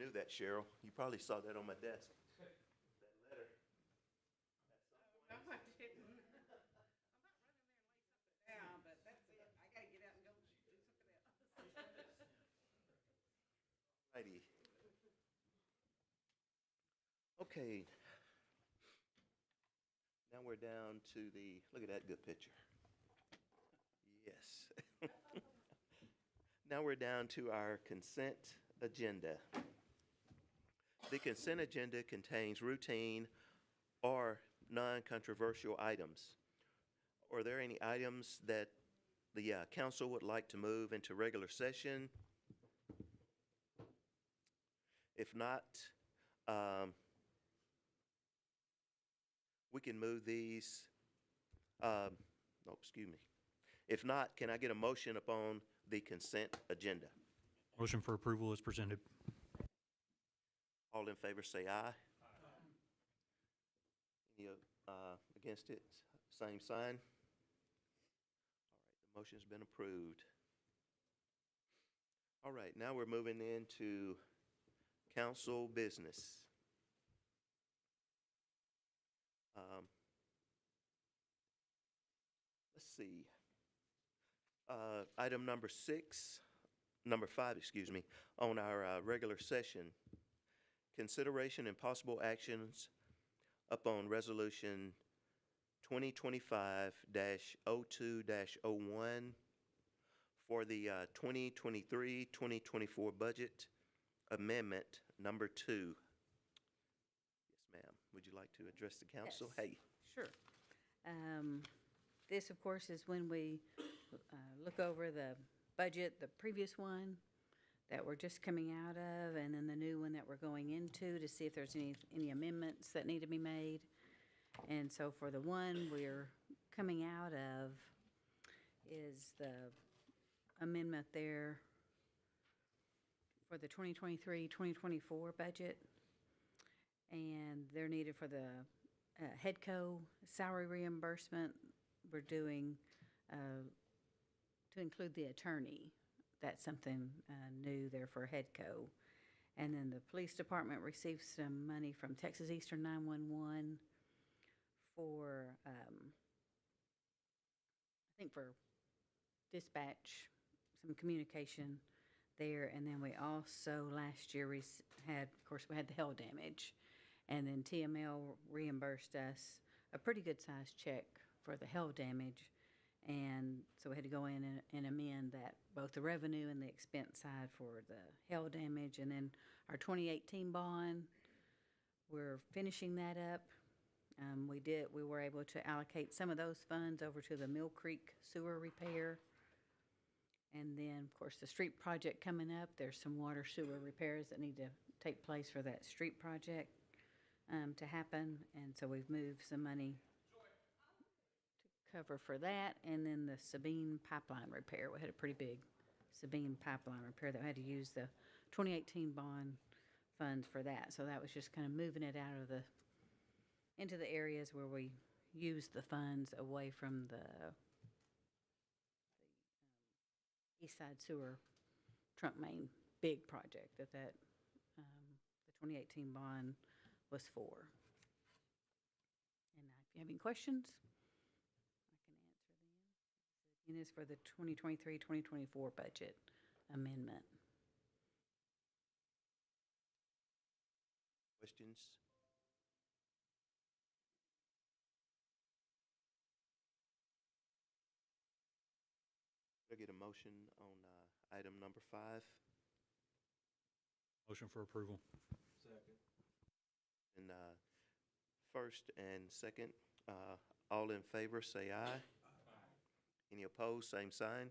knew that, Cheryl. You probably saw that on my desk. That letter. No, I didn't. I'm not running there and lay something down, but that's it. I gotta get out and go do something else. Righty. Okay. Now we're down to the, look at that good picture. Yes. Now we're down to our consent agenda. The consent agenda contains routine or non-controversial items. Are there any items that the council would like to move into regular session? If not, we can move these, excuse me. If not, can I get a motion upon the consent agenda? Motion for approval is presented. All in favor say aye. Any against it? Same sign. All right, the motion's been approved. All right, now we're moving into council business. Let's see. Item number five, excuse me, on our regular session. Consideration and possible actions upon resolution 2025-02-01 for the 2023-2024 budget amendment number 2. Yes, ma'am. Would you like to address the council? Yes. Hey. Sure. This, of course, is when we look over the budget, the previous one that we're just coming out of, and then the new one that we're going into to see if there's any amendments that need to be made. And so for the one we're coming out of is the amendment there for the 2023-2024 budget. And they're needed for the headco salary reimbursement. We're doing to include the attorney. That's something new there for headco. And then the police department received some money from Texas Eastern 911 for, I think for dispatch, some communication there. And then we also last year had, of course, we had the hail damage. And then TML reimbursed us a pretty good sized check for the hail damage. And so we had to go in and amend that, both the revenue and the expense side for the hail damage. And then our 2018 bond, we're finishing that up. We were able to allocate some of those funds over to the Mill Creek sewer repair. And then, of course, the street project coming up, there's some water sewer repairs that need to take place for that street project to happen. And so we've moved some money to cover for that. And then the Sabine pipeline repair, we had a pretty big Sabine pipeline repair that we had to use the 2018 bond funds for that. So that was just kind of moving it out of into the areas where we use the funds away from the East Side Sewer trunk main big project that the 2018 bond was for. And if you have any questions, I can answer them. It is for the 2023-2024 budget amendment. Questions? Could I get a motion on item number 5? Motion for approval. Second. And first and second, all in favor say aye. Aye. Any opposed, same sign. All right.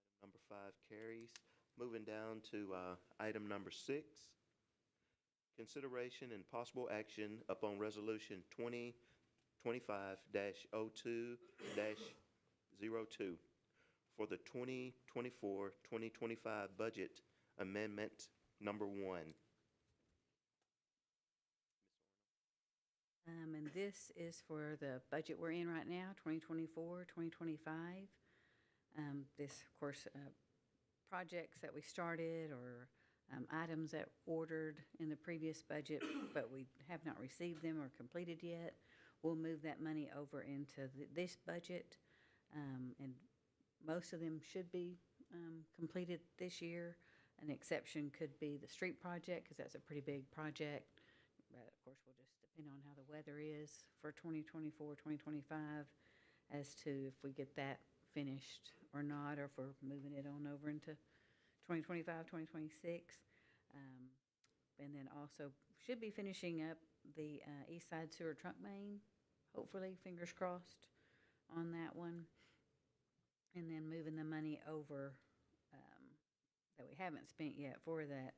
Item number 5 carries. Moving down to item number 6. Consideration and possible action upon resolution 2025-02-02 for the 2024-2025 budget amendment number 1. And this is for the budget we're in right now, 2024, 2025. This, of course, projects that we started or items that ordered in the previous budget, but we have not received them or completed yet, we'll move that money over into this budget. And most of them should be completed this year. An exception could be the street project, because that's a pretty big project. But of course, we'll just depend on how the weather is for 2024, 2025, as to if we get that finished or not, or if we're moving it on over into 2025, 2026. And then also should be finishing up the East Side Sewer Trunk Main, hopefully, fingers crossed on that one. And then moving the money over that we haven't spent yet for that,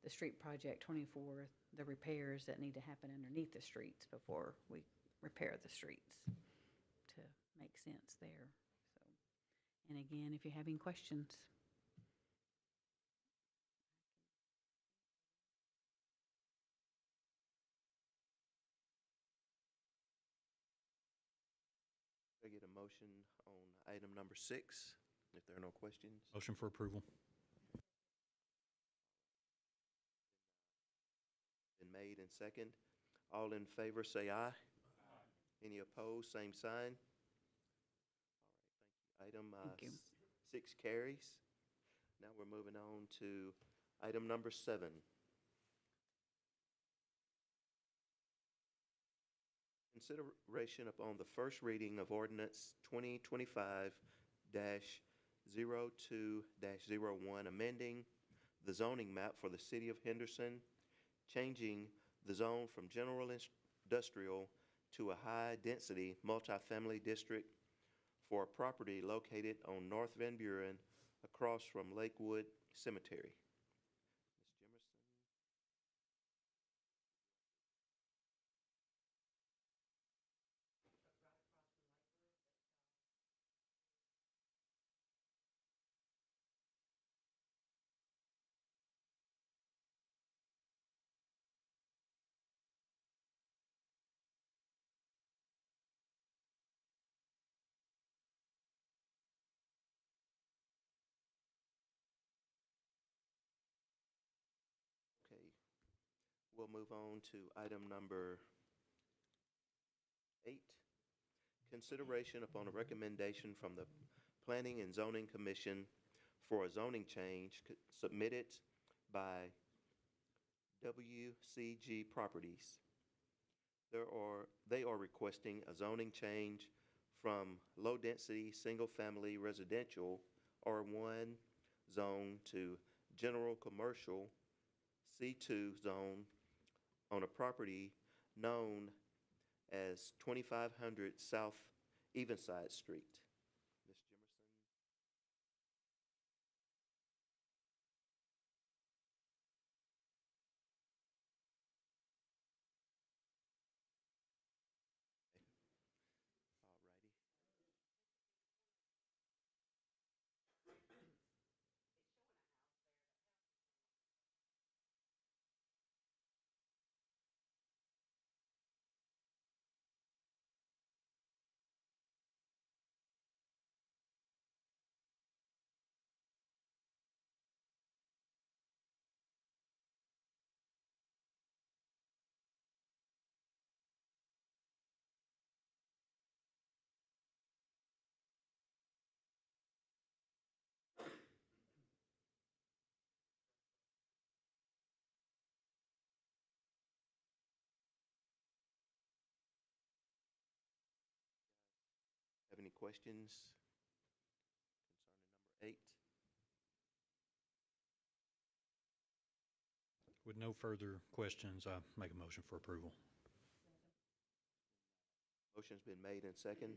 the street project 24, the repairs that need to happen underneath the streets before we repair the streets, to make sense there. So, and again, if you have any questions. I get a motion on item number 6, if there are no questions. Motion for approval. Been made and second. All in favor, say aye. Any opposed, same sign. All right, thank you. Item Thank you. 6 carries. Now we're moving on to item number 7. Consideration upon the first reading of ordinance 2025-02-01, amending the zoning map for the city of Henderson, changing the zone from general industrial to a high-density multifamily district for a property located on North Van Buren across from Lakewood Cemetery. Ms. Jimerson? Okay, we'll move on to item number 8. Consideration upon a recommendation from the Planning and Zoning Commission for a zoning change submitted by WCG Properties. They are requesting a zoning change from low-density, single-family residential R1 zone to general commercial C2 zone on a property known as 2500 South Evenside Street. Ms. Jimerson? All righty. Have any questions concerning number 8? With no further questions, I make a motion for approval. Motion's been made and second.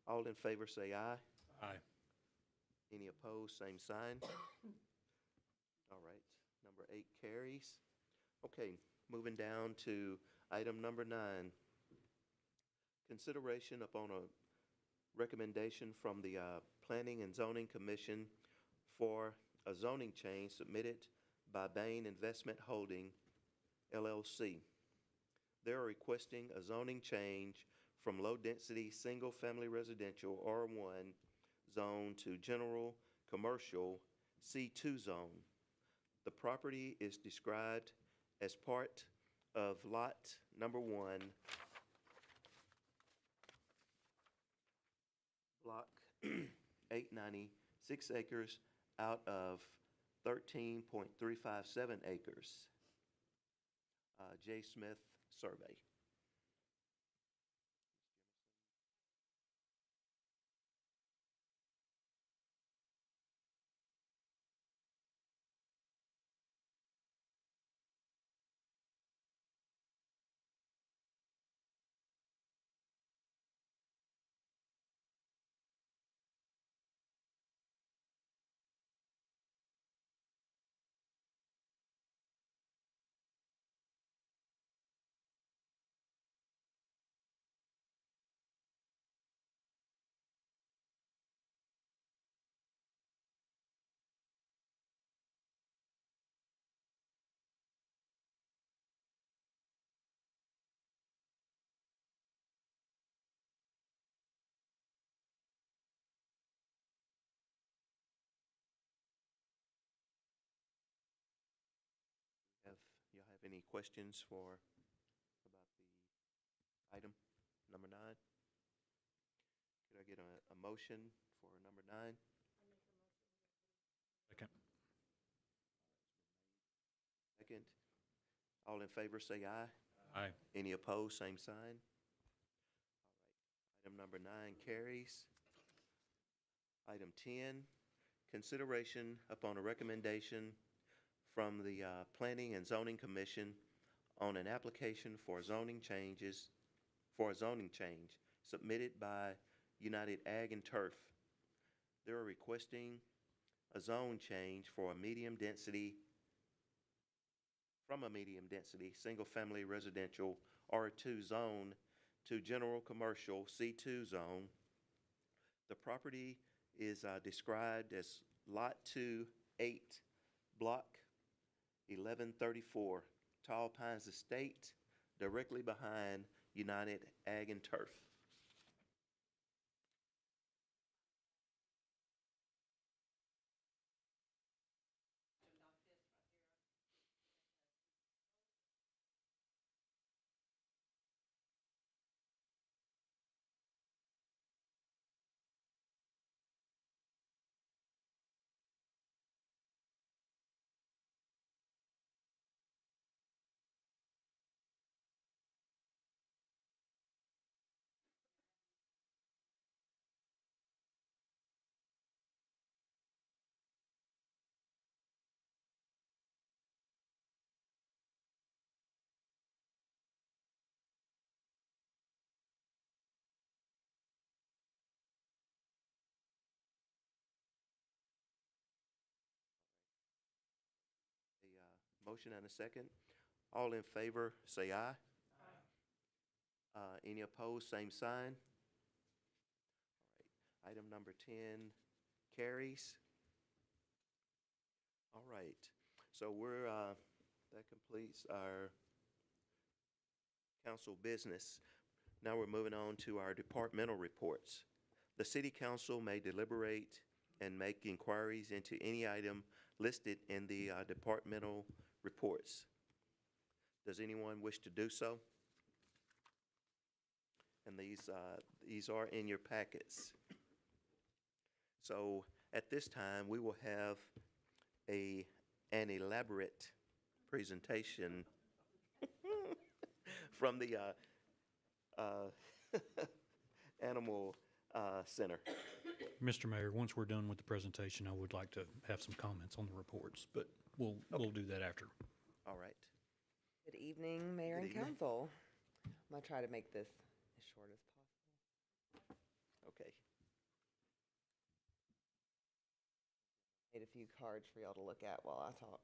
All in favor say aye. Aye. Any opposed, same sign. All right, number 8 carries. Okay, moving down to item number 9. Consideration upon a recommendation from the Planning and Zoning Commission for a zoning change submitted by Bain Investment Holding, LLC. They are requesting a zoning change from low-density, single-family residential R1 zone to general commercial C2 zone. The property is described as part of Lot Number 1, Block 890, 6 acres out of 13.357 acres. J. Smith Survey. Y'all have any questions about the item number 9? Could I get a motion for number 9? Second. Second. All in favor, say aye. Aye. Any opposed, same sign. All right. Item number 9 carries. Item 10, consideration upon a recommendation from the Planning and Zoning Commission on an application for zoning change submitted by United Ag and Turf. They're requesting a zone change for from a medium density, single-family residential R2 zone to general commercial C2 zone. The property is described as Lot 2-8, Block 1134, Tall Pines Estate, directly behind United Ag and Turf. Motion and a second. All in favor, say aye. Aye. Any opposed, same sign. All right. Item number 10 carries. All right. So that completes our council business. Now we're moving on to our departmental reports. The city council may deliberate and make inquiries into any item listed in the departmental reports. Does anyone wish to do so? And these are in your packets. So at this time, we will have an elaborate presentation from the Animal Center. Mr. Mayor, once we're done with the presentation, I would like to have some comments on the reports, but we'll do that after. All right. Good evening, Mayor Good and evening. Council. I'm going to try to make this as short as possible. Okay. Made a few cards for y'all to look at while I talk.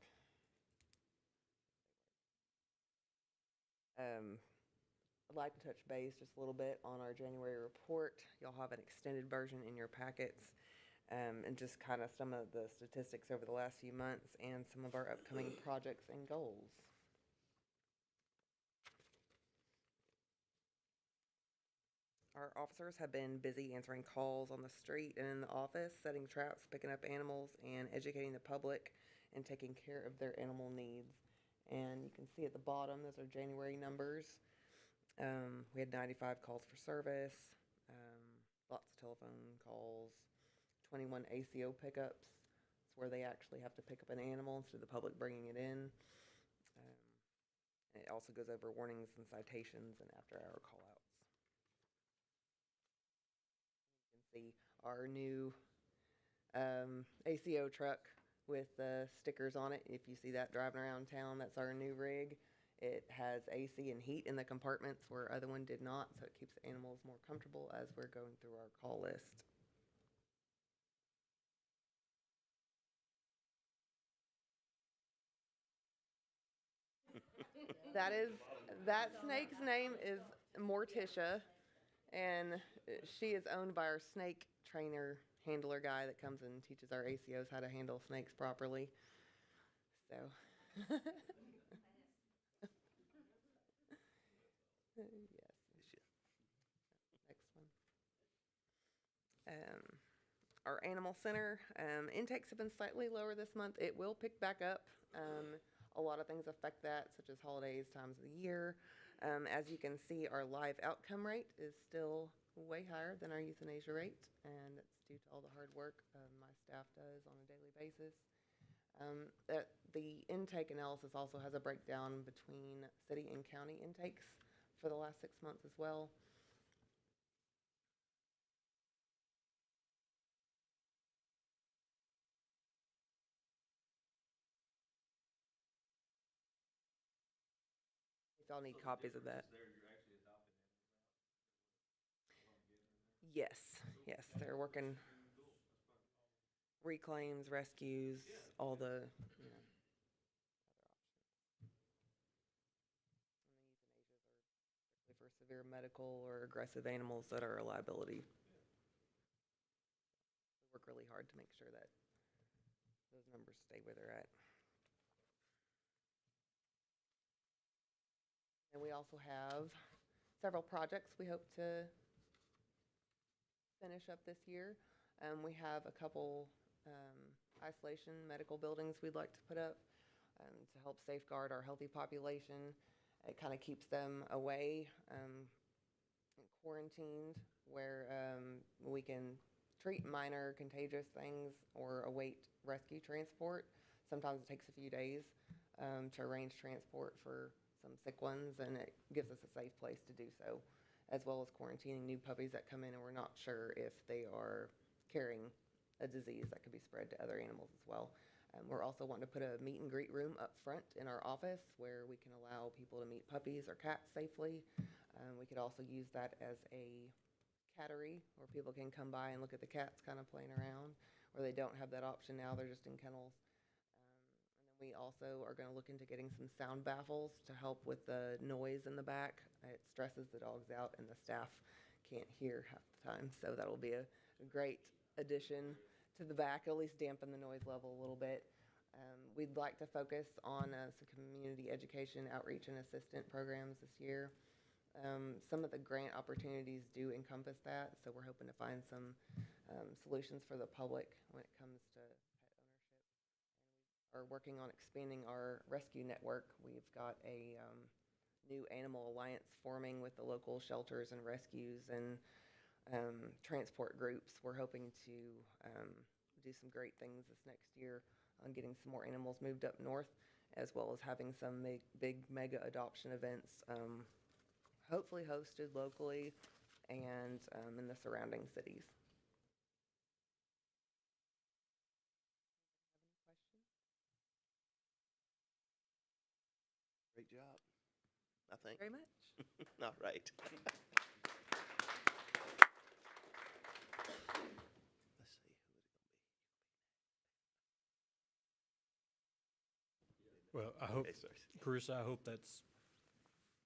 I'd like to touch base just a little bit on our January report. Y'all have an extended version in your packets, and just kind of some of the statistics over the last few months and some of our upcoming projects and goals. All our officers have been busy answering calls on the street and in the office, setting traps, picking up animals, and educating the public and taking care of their animal needs. And you can see at the bottom, those are January numbers. We had 95 calls for service, lots of telephone calls, 21 ACO pickups. It's where they actually have to pick up an animal instead of the public bringing it in. And it also goes over warnings and citations and after-hour call-outs. You can see our new ACO truck with the stickers on it. If you see that driving around town, that's our new rig. It has AC and heat in the compartments where other one did not, so it keeps the animals more comfortable as we're going through our call list. That snake's name is Morticia, and she is owned by our snake trainer handler guy that comes and teaches our ACOs how to handle snakes properly. So, yes. Next one. Our animal center intakes have been slightly lower this month. It will pick back up. A lot of things affect that, such as holidays, times of the year. As you can see, our live outcome rate is still way higher than our euthanasia rate, and it's due to all the hard work my staff does on a daily basis. The intake analysis also has a breakdown between city and county intakes for the last 6 months as well. If y'all need copies of that. Yes, yes, they're working reclaims, rescues, all the, other options. And the euthanasia are strictly for severe medical or aggressive animals that are a liability. We work really hard to make sure that those numbers stay where they're at. And we also have several projects we hope to finish up this year. We have a couple isolation medical buildings we'd like to put up to help safeguard our healthy population. It kind of keeps them away and quarantined where we can treat minor contagious things or await rescue transport. Sometimes it takes a few days to arrange transport for some sick ones, and it gives us a safe place to do so, as well as quarantining new puppies that come in and we're not sure if they are carrying a disease that could be spread to other animals as well. We're also wanting to put a meet and greet room up front in our office where we can allow people to meet puppies or cats safely. We could also use that as a cattery where people can come by and look at the cats kind of playing around, where they don't have that option now, they're just in kennels. And then we also are going to look into getting some sound baffles to help with the noise in the back. It stresses the dogs out and the staff can't hear half the time, so that'll be a great addition to the back, at least dampen the noise level a little bit. We'd like to focus on some community education, outreach, and assistant programs this year. Some of the grant opportunities do encompass that, so we're hoping to find some solutions for the public when it comes to pet ownership. And we are working on expanding our rescue network. We've got a new animal alliance forming with the local shelters and rescues and transport groups. We're hoping to do some great things this next year on getting some more animals moved up north, as well as having some big mega adoption events, hopefully hosted locally and in the surrounding cities. Great job, I think. Very much. All right. Let's see, who is it Well, I gonna hope, be? Okay, sorry. Carissa, I hope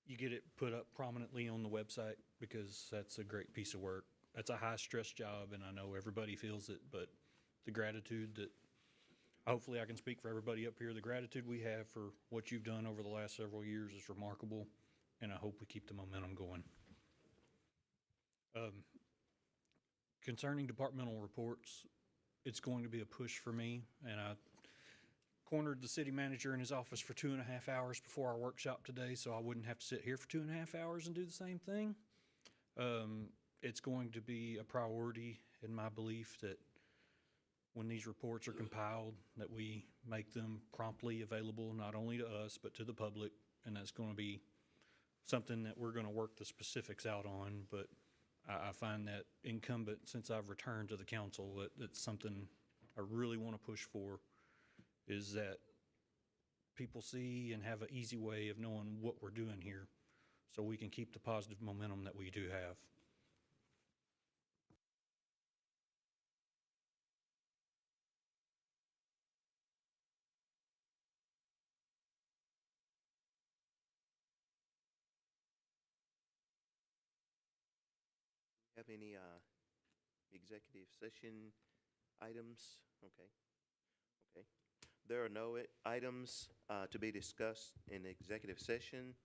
you get it put up prominently on the website because that's a great piece of work. That's a high-stress job, and I know everybody feels it, but the gratitude that, hopefully I can speak for everybody up here, the gratitude we have for what you've done over the last several years is remarkable, and I hope we keep the momentum going. Concerning departmental reports, it's going to be a push for me, and I cornered the city manager in his office for 2.5 hours before our workshop today, so I wouldn't have to sit here for 2.5 hours and do the same thing. It's going to be a priority in my belief that when these reports are compiled, that we make them promptly available, not only to us, but to the public, and that's going to be something that we're going to work the specifics out on, but I find that incumbent, since I've returned to the council, that's something I really want to push for, is that people see and have an easy way of knowing what we're doing here, so we can keep the positive momentum that we do have. Have any executive session items? Okay. Okay. There are no items to be discussed in executive session.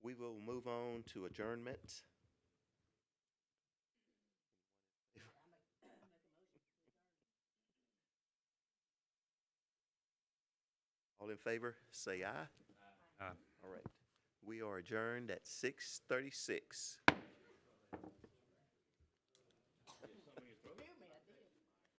We will move on to adjournment. All in favor, say aye. Aye. All right. We are adjourned at 6:36.